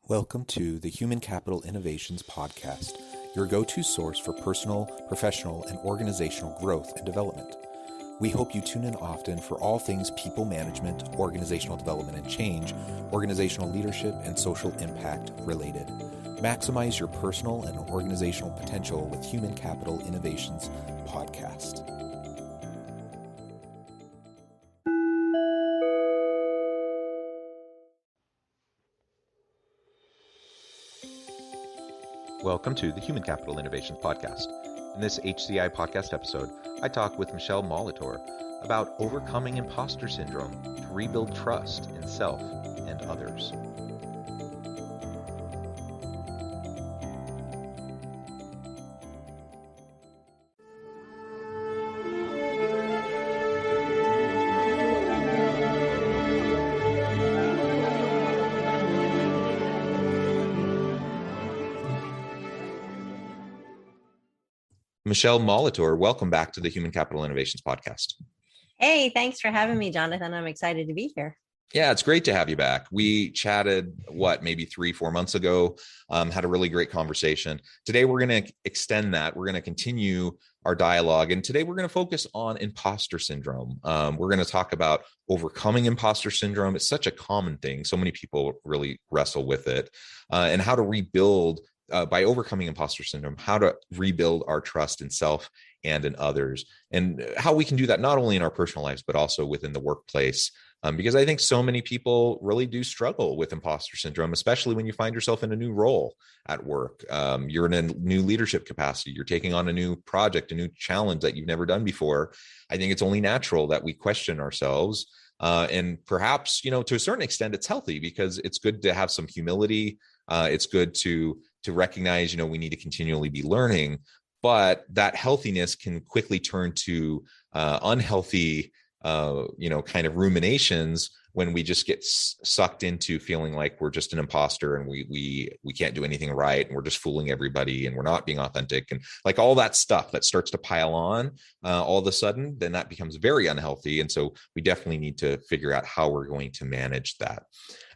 Welcome to the Human Capital Innovations Podcast, your go-to source for personal, professional, and organizational growth and development. We hope you tune in often for all things people management, organizational development and change, organizational leadership, and social impact related. Maximize your personal and organizational potential with Human Capital Innovations Podcast. Welcome to the Human Capital Innovations Podcast. In this HCI podcast episode, I talk with Michele Molitor about overcoming imposter syndrome to rebuild trust in self and others. Michele Molitor, welcome back to the Human Capital Innovations Podcast. Hey, thanks for having me, Jonathan. I'm excited to be here. Yeah, it's great to have you back. We chatted, maybe 3-4 months ago, had a really great conversation. Today, we're going to extend that. We're going to continue our dialogue. And today, we're going to focus on imposter syndrome. We're going to talk about overcoming imposter syndrome. It's such a common thing. So many people really wrestle with it, and how to rebuild by overcoming imposter syndrome, how to rebuild our trust in self and in others, and how we can do that not only in our personal lives, but also within the workplace. Because I think so many people really do struggle with imposter syndrome, especially when you find yourself in a new role at work. You're in a new leadership capacity. You're taking on a new project, a new challenge that you've never done before. I think it's only natural that we question ourselves. And perhaps, to a certain extent, it's healthy because it's good to have some humility. It's good to recognize, we need to continually be learning, but that healthiness can quickly turn to unhealthy, kind of ruminations when we just get sucked into feeling like we're just an imposter and we can't do anything right, and we're just fooling everybody and we're not being authentic, and like all that stuff that starts to pile on all of a sudden, then that becomes very unhealthy. And so we definitely need to figure out how we're going to manage that.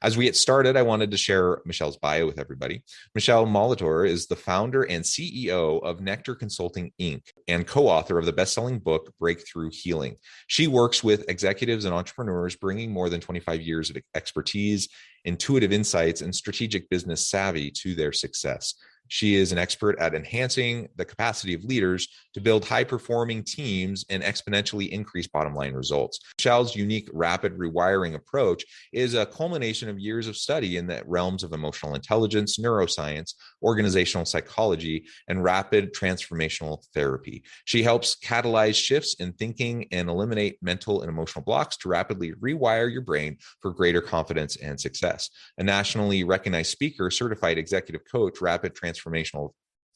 As we get started, I wanted to share Michele's bio with everybody. Michele Molitor is the founder and CEO of Nectar Consulting, Inc., and co-author of the best-selling book, Breakthrough Healing. She works with executives and entrepreneurs, bringing more than 25 years of expertise, intuitive insights, and strategic business savvy to their success. She is an expert at enhancing the capacity of leaders to build high-performing teams and exponentially increase bottom-line results. Michele's unique rapid rewiring approach is a culmination of years of study in the realms of emotional intelligence, neuroscience, organizational psychology, and rapid transformational therapy. She helps catalyze shifts in thinking and eliminate mental and emotional blocks to rapidly rewire your brain for greater confidence and success. A nationally recognized speaker, certified executive coach, rapid transformational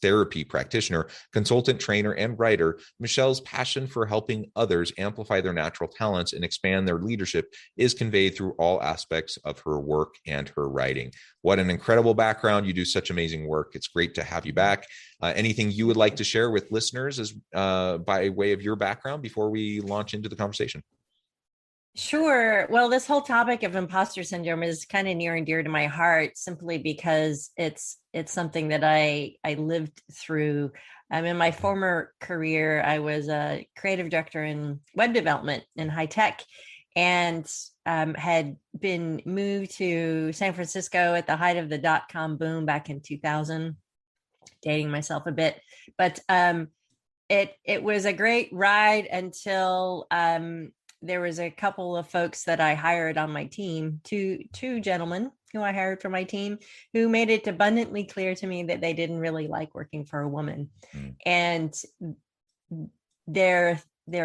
therapy practitioner, consultant, trainer, and writer, Michele's passion for helping others amplify their natural talents and expand their leadership is conveyed through all aspects of her work and her writing. What an incredible background. You do such amazing work. It's great to have you back. Anything you would like to share with listeners as by way of your background before we launch into the conversation? Sure. Well, this whole topic of imposter syndrome is kind of near and dear to my heart, simply because it's something that I lived through. In my former career, I was a creative director in web development in high tech, and had been moved to San Francisco at the height of the .com boom back in 2000, dating myself a bit. But it was a great ride until there was a couple of folks that I hired on my team, two gentlemen who I hired for my team, who made it abundantly clear to me that they didn't really like working for a woman. And their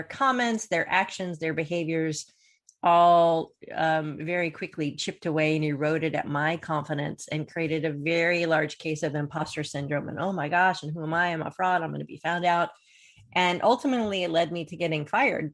comments, their actions, their behaviors all very quickly chipped away and eroded at my confidence and created a very large case of imposter syndrome. And oh my gosh, and who am I? I'm a fraud. I'm going to be found out. And ultimately, it led me to getting fired.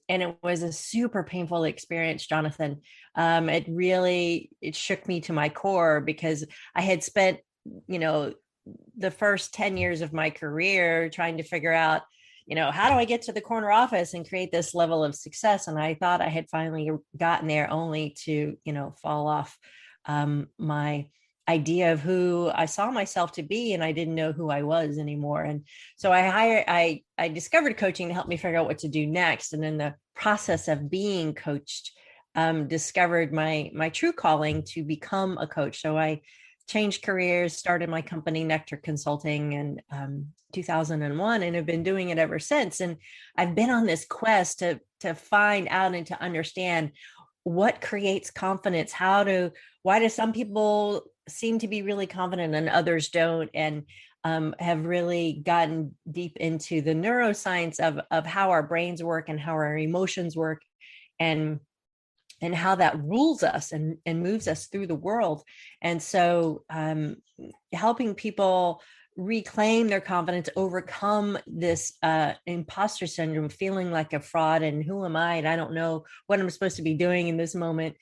And it was a super painful experience, Jonathan. It shook me to my core, because I had spent, the first 10 years of my career trying to figure out, how do I get to the corner office and create this level of success? And I thought I had finally gotten there, only to, fall off my idea of who I saw myself to be, and I didn't know who I was anymore. And so I discovered coaching to help me figure out what to do next. And in the process of being coached, discovered my true calling to become a coach. So I changed careers, started my company Nectar Consulting in 2001, and have been doing it ever since. And I've been on this quest to find out and to understand what creates confidence. Why do some people seem to be really confident and others don't? And have really gotten deep into the neuroscience of how our brains work and how our emotions work, and how that rules us and moves us through the world. And so helping people reclaim their confidence, overcome this imposter syndrome, feeling like a fraud and who am I and I don't know what I'm supposed to be doing in this moment,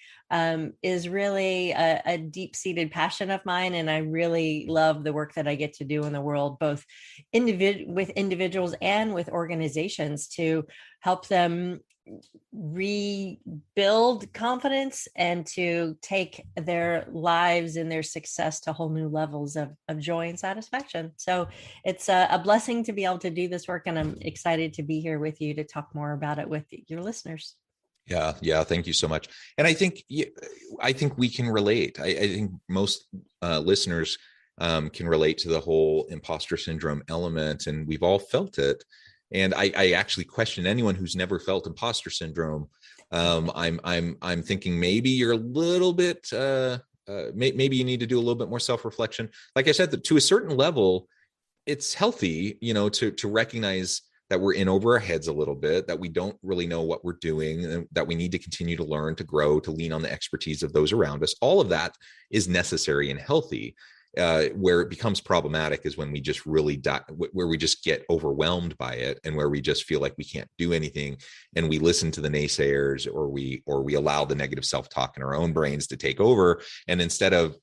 is really a deep-seated passion of mine. And I really love the work that I get to do in the world, both with individuals and with organizations, to help them rebuild confidence and to take their lives and their success to whole new levels of joy and satisfaction. So it's a blessing to be able to do this work, and I'm excited to be here with you to talk more about it with your listeners. Yeah. Thank you so much. And I think we can relate. I think most listeners can relate to the whole imposter syndrome element, and we've all felt it. And I actually question anyone who's never felt imposter syndrome. I'm thinking maybe you're a little bit, maybe you need to do a little bit more self-reflection. Like I said, to a certain level, it's healthy, to recognize that we're in over our heads a little bit, that we don't really know what we're doing, and that we need to continue to learn, to grow, to lean on the expertise of those around us. All of that is necessary and healthy. Where it becomes problematic is when we just really where we just get overwhelmed by it, and where we just feel like we can't do anything, and we listen to the naysayers, or we allow the negative self-talk in our own brains to take over. And instead of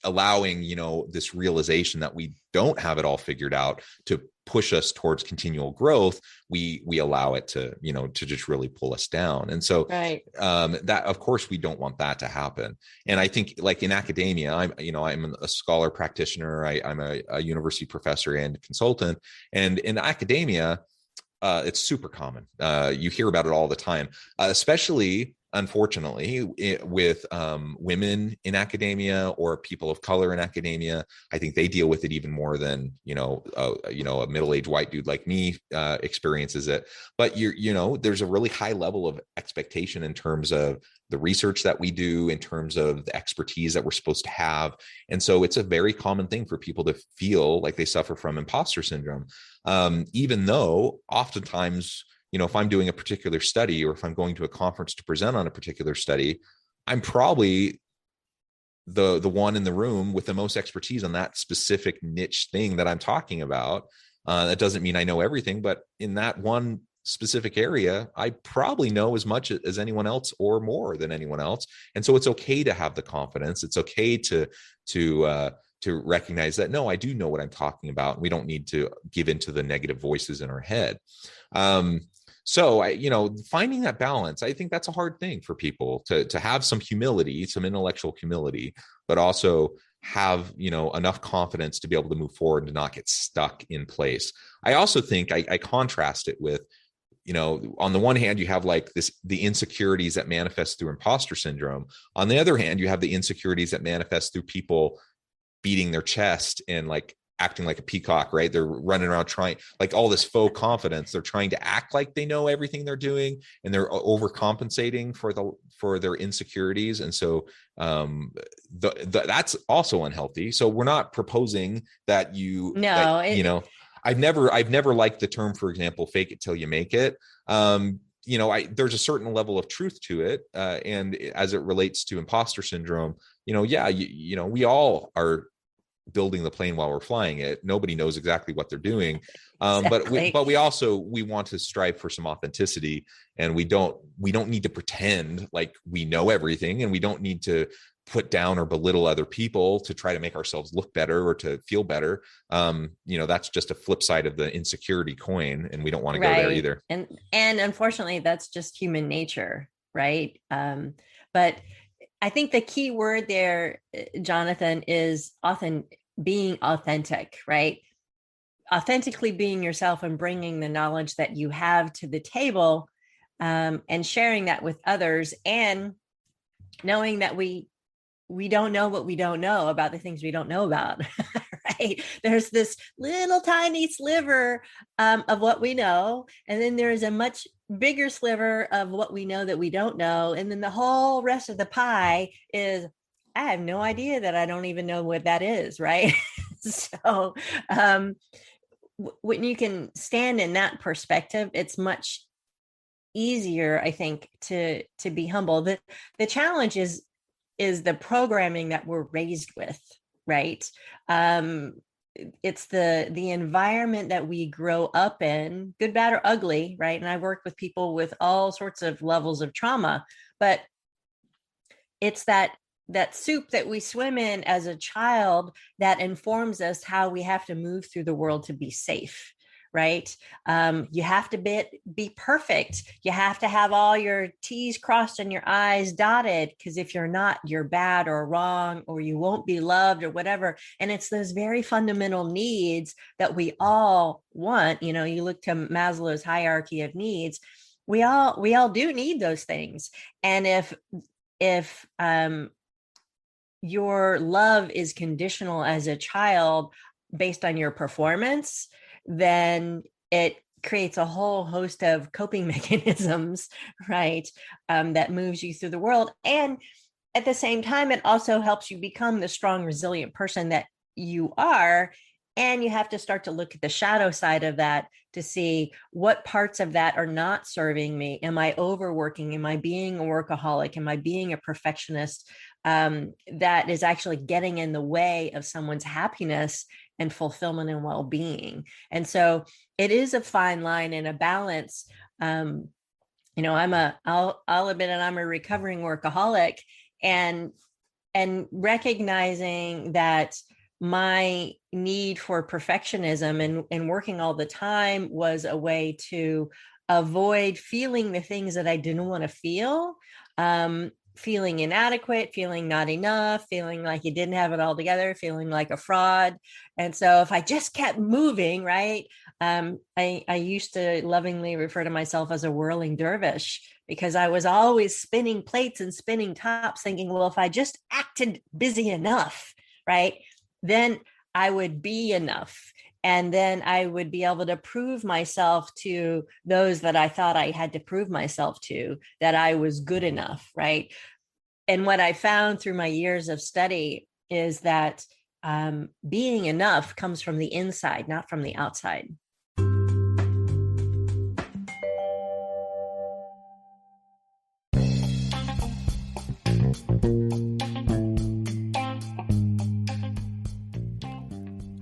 allowing, this realization that we don't have it all figured out to push us towards continual growth, we allow it to, to just really pull us down. And so right. That, of course, we don't want that to happen. And I think, like in academia, I'm a scholar practitioner. I'm a university professor and consultant. And in academia, it's super common. You hear about it all the time, especially, unfortunately, with women in academia or people of color in academia. I think they deal with it even more than a middle-aged white dude like me experiences it. But there's a really high level of expectation in terms of the research that we do, in terms of the expertise that we're supposed to have. And so it's a very common thing for people to feel like they suffer from imposter syndrome, even though oftentimes, if I'm doing a particular study, or if I'm going to a conference to present on a particular study, I'm probably the one in the room with the most expertise on that specific niche thing that I'm talking about. That doesn't mean I know everything, but in that one specific area, I probably know as much as anyone else, or more than anyone else. And so it's okay to have the confidence. It's okay to recognize that, no, I do know what I'm talking about. We don't need to give into the negative voices in our head. So finding that balance, I think that's a hard thing for people to have some humility, some intellectual humility, but also have, enough confidence to be able to move forward and to not get stuck in place. I also think I contrast it with, on the one hand, you have the insecurities that manifest through imposter syndrome. On the other hand, you have the insecurities that manifest through people beating their chest and acting like a peacock, right? They're running around trying, all this faux confidence. They're trying to act like they know everything they're doing, and they're overcompensating for their insecurities. And so that's also unhealthy. So we're not proposing that I've never liked the term, for example, fake it till you make it. There's a certain level of truth to it. And as it relates to imposter syndrome, we all are building the plane while we're flying it. Nobody knows exactly what they're doing. Exactly. But we want to strive for some authenticity, and we don't need to pretend like we know everything, and we don't need to put down or belittle other people to try to make ourselves look better or to feel better. That's just a flip side of the insecurity coin, and we don't want to go there either. And unfortunately, that's just human nature, right? But I think the key word there, Jonathan, is often being authentic, right? Authentically being yourself and bringing the knowledge that you have to the table, and sharing that with others, and knowing that we don't know what we don't know about the things we don't know about. Right? There's this little tiny sliver of what we know, and then there's a much bigger sliver of what we know that we don't know, and then the whole rest of the pie is, I have no idea, that I don't even know what that is, right? So when you can stand in that perspective, it's much easier, I think, to be humble. The challenge is the programming that we're raised with, right? It's the environment that we grow up in, good, bad, or ugly, right? And I work with people with all sorts of levels of trauma, but it's that soup that we swim in as a child that informs us how we have to move through the world to be safe, right? You have to be perfect. You have to have all your T's crossed and your I's dotted, because if you're not, you're bad or wrong, or you won't be loved or whatever. And it's those very fundamental needs that we all want. You know, you look to Maslow's hierarchy of needs. We all do need those things. And if your love is conditional as a child based on your performance, then it creates a whole host of coping mechanisms, right? That moves you through the world. And at the same time, it also helps you become the strong, resilient person that you are. And you have to start to look at the shadow side of that to see what parts of that are not serving me. Am I overworking? Am I being a workaholic? Am I being a perfectionist? That is actually getting in the way of someone's happiness and fulfillment and well-being. And so it is a fine line and a balance. You know, I'll admit it, I'm a recovering workaholic, and recognizing that my need for perfectionism and working all the time was a way to avoid feeling the things that I didn't want to feel, feeling inadequate, feeling not enough, feeling like you didn't have it all together, feeling like a fraud. And so if I just kept moving, right, I used to lovingly refer to myself as a whirling dervish, because I was always spinning plates and spinning tops, thinking, well, if I just acted busy enough, right, then I would be enough. And then I would be able to prove myself to those that I thought I had to prove myself to, that I was good enough, right? And what I found through my years of study is that being enough comes from the inside, not from the outside.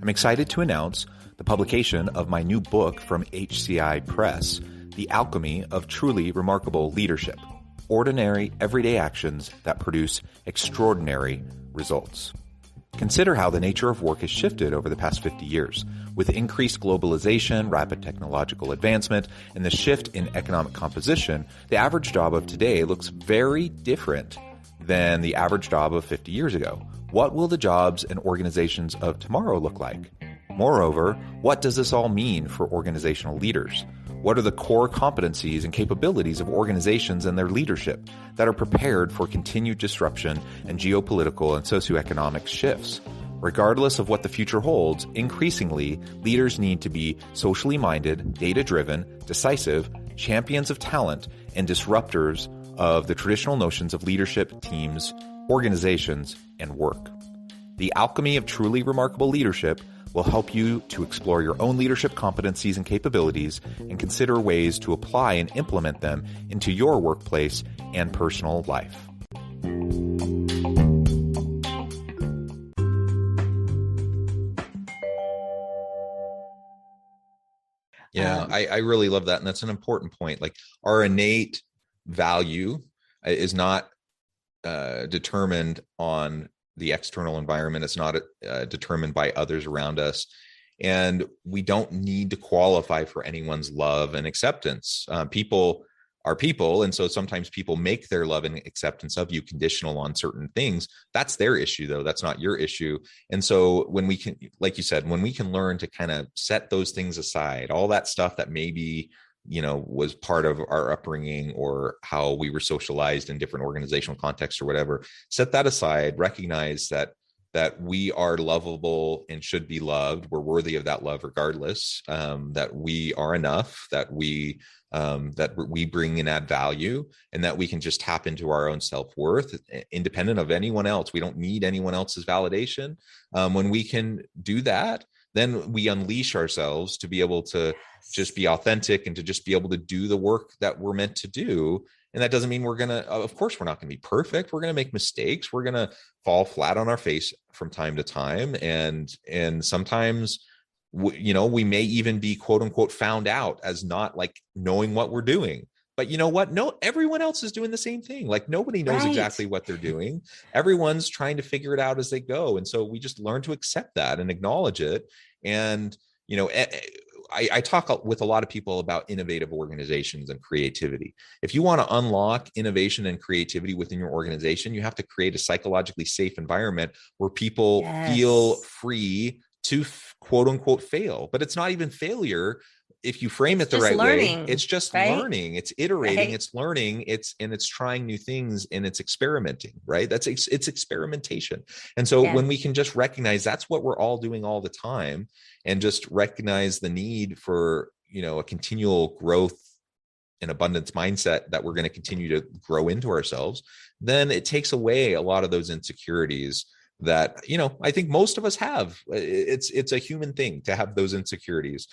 I'm excited to announce the publication of my new book from HCI Press, The Alchemy of Truly Remarkable Leadership: Ordinary, Everyday Actions that Produce Extraordinary Results. Consider how the nature of work has shifted over the past 50 years. With increased globalization, rapid technological advancement, and the shift in economic composition, the average job of today looks very different than the average job of 50 years ago. What will the jobs and organizations of tomorrow look like? Moreover, what does this all mean for organizational leaders? What are the core competencies and capabilities of organizations and their leadership that are prepared for continued disruption and geopolitical and socioeconomic shifts? Regardless of what the future holds, increasingly, leaders need to be socially minded, data-driven, decisive, champions of talent, and disruptors of the traditional notions of leadership, teams, organizations, and work. The Alchemy of Truly Remarkable Leadership will help you to explore your own leadership competencies and capabilities and consider ways to apply and implement them into your workplace and personal life. Yeah, I really love that. And that's an important point. Like, our innate value is not determined on the external environment. It's not determined by others around us. And we don't need to qualify for anyone's love and acceptance. People are people. And so sometimes people make their love and acceptance of you conditional on certain things. That's their issue, though. That's not your issue. And so when we can, like you said, when we can learn to kind of set those things aside, all that stuff that maybe, was part of our upbringing or how we were socialized in different organizational contexts or whatever, set that aside, recognize that we are lovable and should be loved. We're worthy of that love regardless, that we are enough, that we bring and add value, and that we can just tap into our own self-worth independent of anyone else. We don't need anyone else's validation. When we can do that, then we unleash ourselves to be able to just be authentic and to just be able to do the work that we're meant to do. And that doesn't mean of course, we're not going to be perfect. We're going to make mistakes. We're going to fall flat on our face from time to time. And sometimes, we may even be quote unquote found out as not like knowing what we're doing. But you know what? No, everyone else is doing the same thing. Like nobody knows exactly what they're doing. Everyone's trying to figure it out as they go. And so we just learn to accept that and acknowledge it. And, I talk with a lot of people about innovative organizations and creativity. If you want to unlock innovation and creativity within your organization, you have to create a psychologically safe environment where people feel free to quote unquote fail. But it's not even failure if you frame it the right way. It's just learning, it's iterating, it's learning, it's trying new things, and it's experimenting, right? It's experimentation. And so when we can just recognize that's what we're all doing all the time, and just recognize the need for, a continual growth and abundance mindset that we're going to continue to grow into ourselves, then it takes away a lot of those insecurities that, I think most of us have. It's a human thing to have those insecurities.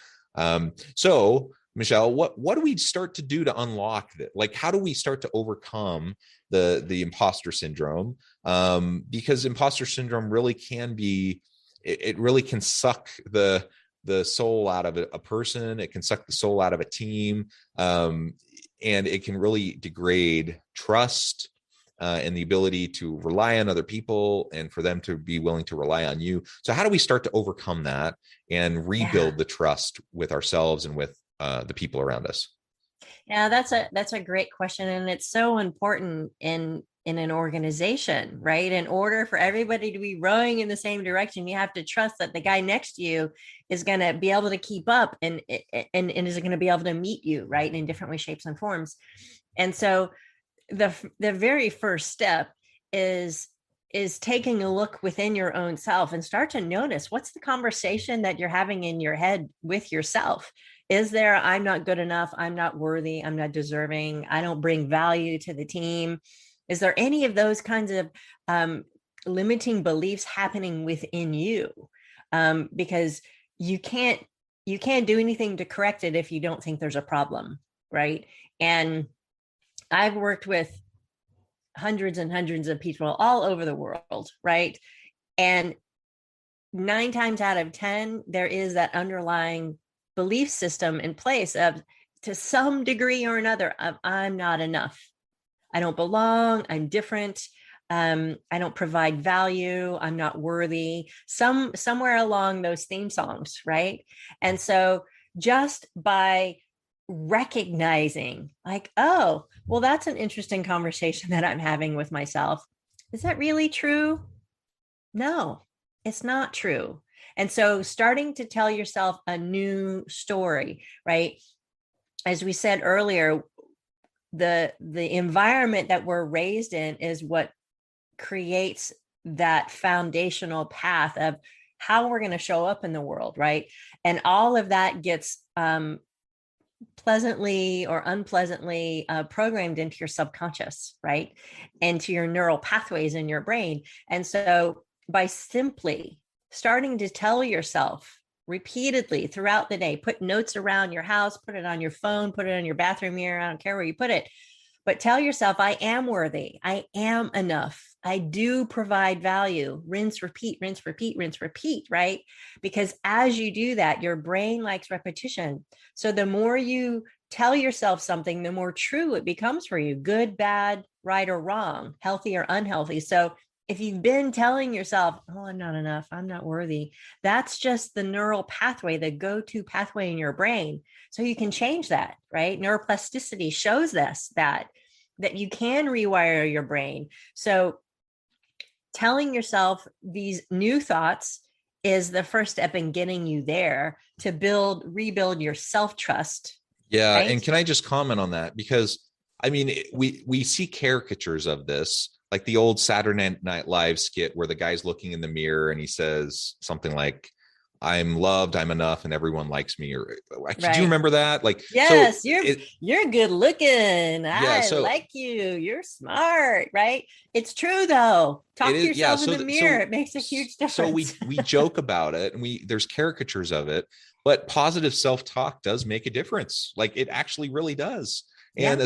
So Michele, what do we start to do to unlock that? Like, how do we start to overcome the imposter syndrome? Because imposter syndrome really can be, it really can suck the soul out of a person. It can suck the soul out of a team. And it can really degrade trust, and the ability to rely on other people and for them to be willing to rely on you. So how do we start to overcome that and rebuild the trust with ourselves and with the people around us? Yeah, that's a great question. And it's so important in an organization, right? In order for everybody to be rowing in the same direction, you have to trust that the guy next to you is going to be able to keep up and is going to be able to meet you, right? In different ways, shapes, and forms. And so the very first step is taking a look within your own self and start to notice what's the conversation that you're having in your head with yourself. Is there, I'm not good enough, I'm not worthy, I'm not deserving, I don't bring value to the team? Is there any of those kinds of limiting beliefs happening within you? Because you can't do anything to correct it if you don't think there's a problem, right? And I've worked with hundreds and hundreds of people all over the world, right? And 9 times out of 10, there is that underlying belief system in place of, to some degree or another, of I'm not enough. I don't belong. I'm different. I don't provide value. I'm not worthy. Somewhere along those theme songs, right? And so just by recognizing like, oh, well, that's an interesting conversation that I'm having with myself. Is that really true? No, it's not true. And so starting to tell yourself a new story, right? As we said earlier, the environment that we're raised in is what creates that foundational path of how we're going to show up in the world, right? And all of that gets pleasantly or unpleasantly programmed into your subconscious, right? Into your neural pathways in your brain. And so by simply starting to tell yourself repeatedly throughout the day, put notes around your house, put it on your phone, put it on your bathroom mirror, I don't care where you put it, but tell yourself, I am worthy. I am enough. I do provide value. Rinse, repeat, rinse, repeat, rinse, repeat, right? Because as you do that, your brain likes repetition. So the more you tell yourself something, the more true it becomes for you, good, bad, right or wrong, healthy or unhealthy. So if you've been telling yourself, oh, I'm not enough, I'm not worthy, that's just the neural pathway, the go-to pathway in your brain. So you can change that, right? Neuroplasticity shows us that you can rewire your brain. So telling yourself these new thoughts is the first step in getting you there to rebuild your self-trust, Yeah, and right? can I just comment on that? Because I mean, we see caricatures of this, like the old Saturday Night Live skit where the guy's looking in the mirror and he says something like, "I'm loved, I'm enough, and everyone likes me." Or do you Right. remember that? Like, so Yes, it, you're good looking. yeah, I so like you. You're smart, right? It's true though. it Talk to is, yeah. yourself in the mirror. It makes a huge So difference. we joke about it, and there's caricatures of it, but positive self-talk does make a difference. Like it actually really does. And Yeah.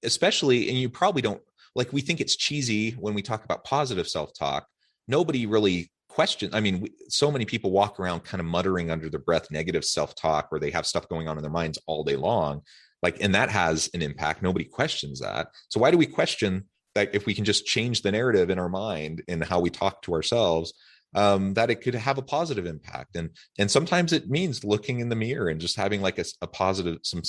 especially, and you probably don't, like, we think it's cheesy when we talk about positive self-talk. Nobody really questions. I mean, so many people walk around kind of muttering under their breath negative self-talk, where they have stuff going on in their minds all day long. Like, and that has an impact. Nobody questions that. So why do we question that if we can just change the narrative in our mind and how we talk to ourselves, that it could have a positive impact? And sometimes it means looking in the mirror and just having like a positive, some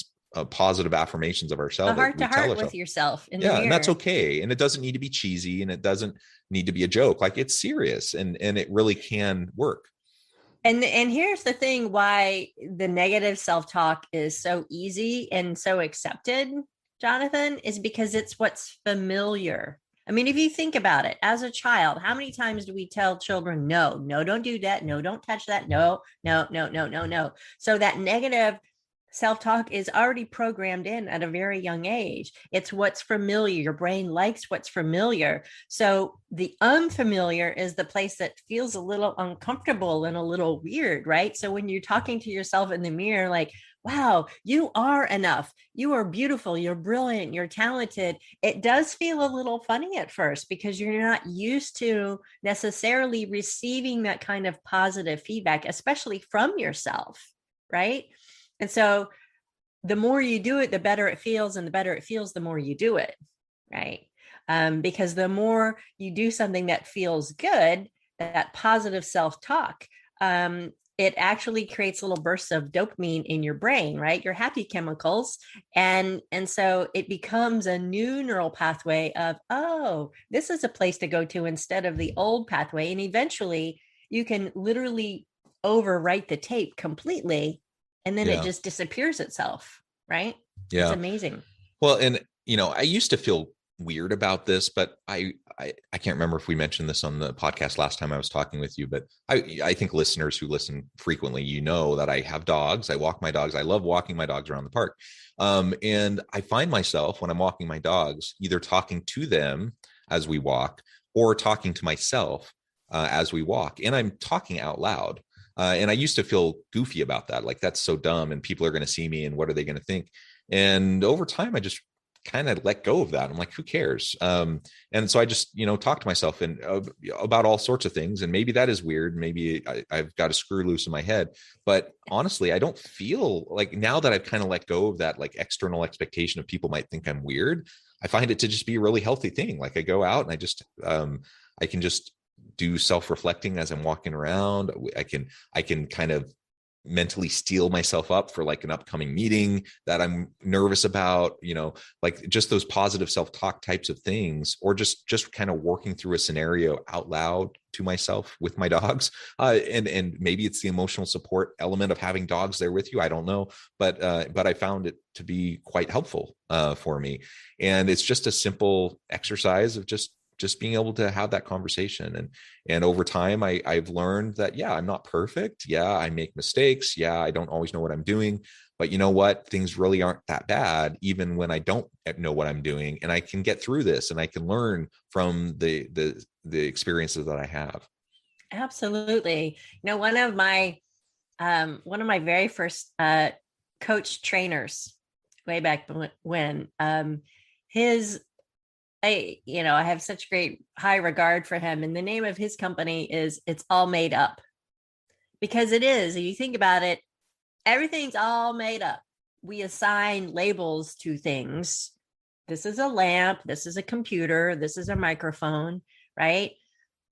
positive affirmations of A ourselves that heart to we tell heart with ourselves. yourself in the Yeah, and that's mirror. okay. And it doesn't need to be cheesy, and it doesn't need to be a joke. Like, it's serious, and it really can work. And here's the thing why the negative self-talk is so easy and so accepted, Jonathan, is because it's what's familiar. I mean, if you think about it, as a child, how many times do we tell children, no, no, don't do that, no, don't touch that, no, no, no, no, no, no. So that negative self-talk is already programmed in at a very young age. It's what's familiar. Your brain likes what's familiar. So the unfamiliar is the place that feels a little uncomfortable and a little weird, right? So when you're talking to yourself in the mirror, like, wow, you are enough, you are beautiful, you're brilliant, you're talented, it does feel a little funny at first because you're not used to necessarily receiving that kind of positive feedback, especially from yourself, right? And so the more you do it, the better it feels. And the better it feels, the more you do it. Right. Because the more you do something that feels good, that positive self talk, it actually creates little bursts of dopamine in your brain, right? Your happy chemicals. And so it becomes a new neural pathway of, oh, this is a place to go to instead of the old pathway. And eventually you can literally overwrite the tape completely, and then it Yeah. just disappears itself, right? It's Yeah. amazing. Well, and I used to feel weird about this, but I can't remember if we mentioned this on the podcast last time I was talking with you, but I think listeners who listen frequently, that I have dogs. I walk my dogs. I love walking my dogs around the park. And I find myself when I'm walking my dogs, either talking to them as we walk or talking to myself as we walk. And I'm talking out loud. And I used to feel goofy about that. Like, that's so dumb, and people are going to see me, and what are they going to think? And over time, I just kind of let go of that. I'm like, who cares? And so I just, talk to myself and about all sorts of things. And maybe that is weird. Maybe I've got a screw loose in my head. But honestly, I don't feel like, now that I've kind of let go of that, like, external expectation of people might think I'm weird, I find it to just be a really healthy thing. Like, I go out and I can just do self-reflecting as I'm walking around. I can kind of mentally steel myself up for like an upcoming meeting that I'm nervous about, like just those positive self-talk types of things, or just kind of working through a scenario out loud to myself with my dogs. And maybe it's the emotional support element of having dogs there with you. I don't know, but I found it to be quite helpful for me. And it's just a simple exercise of just being able to have that conversation. And over time, I've learned that, yeah, I'm not perfect. Yeah, I make mistakes. Yeah, I don't always know what I'm doing. But you know what? Things really aren't that bad, even when I don't know what I'm doing. And I can get through this, and I can learn from the experiences that I have. Absolutely. One of my very first coach trainers way back when, his I have such great high regard for him. And the name of his company is It's All Made Up, because it is. If you think about it, everything's all made up. We assign labels to things. This is a lamp. This is a computer. This is a microphone. right?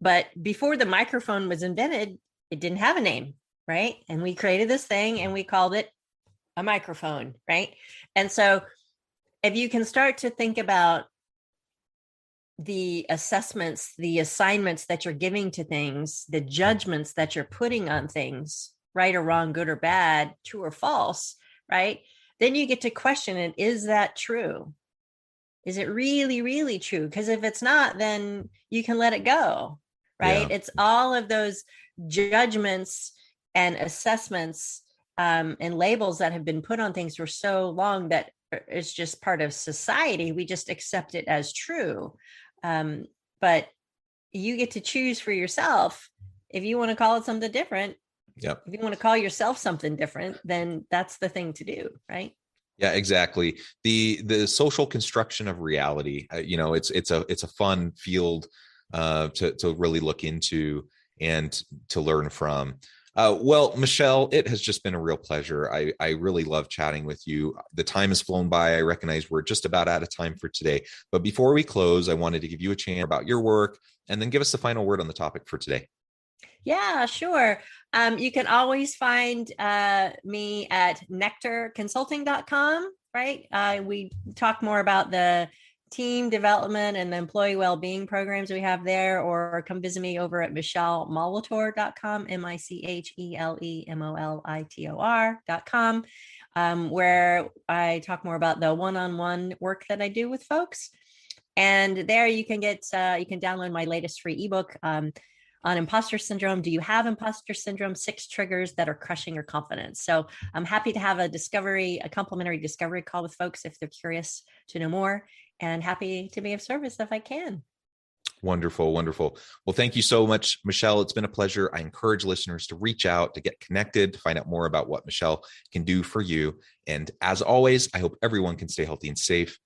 But before the microphone was invented, it didn't have a name, right? And we created this thing and we called it a microphone, right? And so if you can start to think about the assessments, the assignments that you're giving to things, the judgments that you're putting on things, right or wrong, good or bad, true or false, right? Then you get to question it. Is that true? Is it really, really true? Because if it's not, then you can let it go, right? Yeah. It's all of those judgments and assessments and labels that have been put on things for so long that it's just part of society. We just accept it as true. But you get to choose for yourself. If you want to call it something different, Yep. if you want to call yourself something different, then that's the thing to do, right? Yeah, exactly. The social construction of reality, it's a fun field to really look into and to learn from. Well, Michele, it has just been a real pleasure. I really love chatting with you. The time has flown by. I recognize we're just about out of time for today. But before we close, I wanted to give you a chance about your work and then give us the final word on the topic for today. Yeah, sure. You can always find me at nectarconsulting.com, right? We talk more about the team development and the employee well-being programs we have there, or come visit me over at michelemolitor.com, michelemolitor.com, where I talk more about the one-on-one work that I do with folks. And there you can download my latest free ebook on imposter syndrome. Do you have imposter syndrome? 6 triggers that are crushing your confidence. So I'm happy to have a complimentary discovery call with folks if they're curious to know more, and happy to be of service if I can. Wonderful, wonderful. Well, thank you so much, Michele. It's been a pleasure. I encourage listeners to reach out, to get connected, to find out more about what Michele can do for you. And as always, I hope everyone can stay healthy and safe.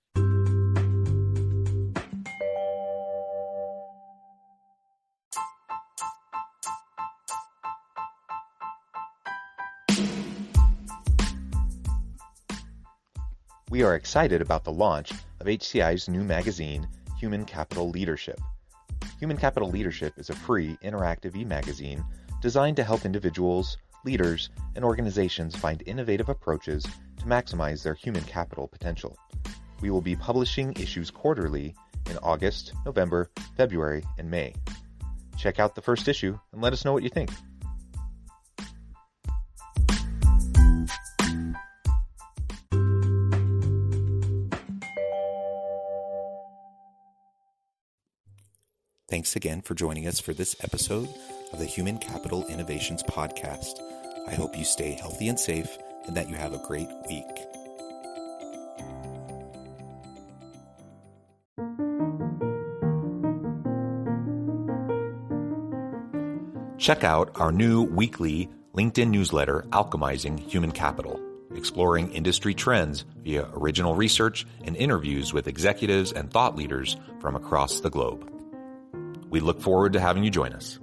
We are excited about the launch of HCI's new magazine, Human Capital Leadership. Human Capital Leadership is a free, interactive e-magazine designed to help individuals, leaders, and organizations find innovative approaches to maximize their human capital potential. We will be publishing issues quarterly in August, November, February, and May. Check out the first issue and let us know what you think. Thanks again for joining us for this episode of the Human Capital Innovations Podcast. I hope you stay healthy and safe and that you have a great week. Check out our new weekly LinkedIn newsletter, Alchemizing Human Capital, exploring industry trends via original research and interviews with executives and thought leaders from across the globe. We look forward to having you join us.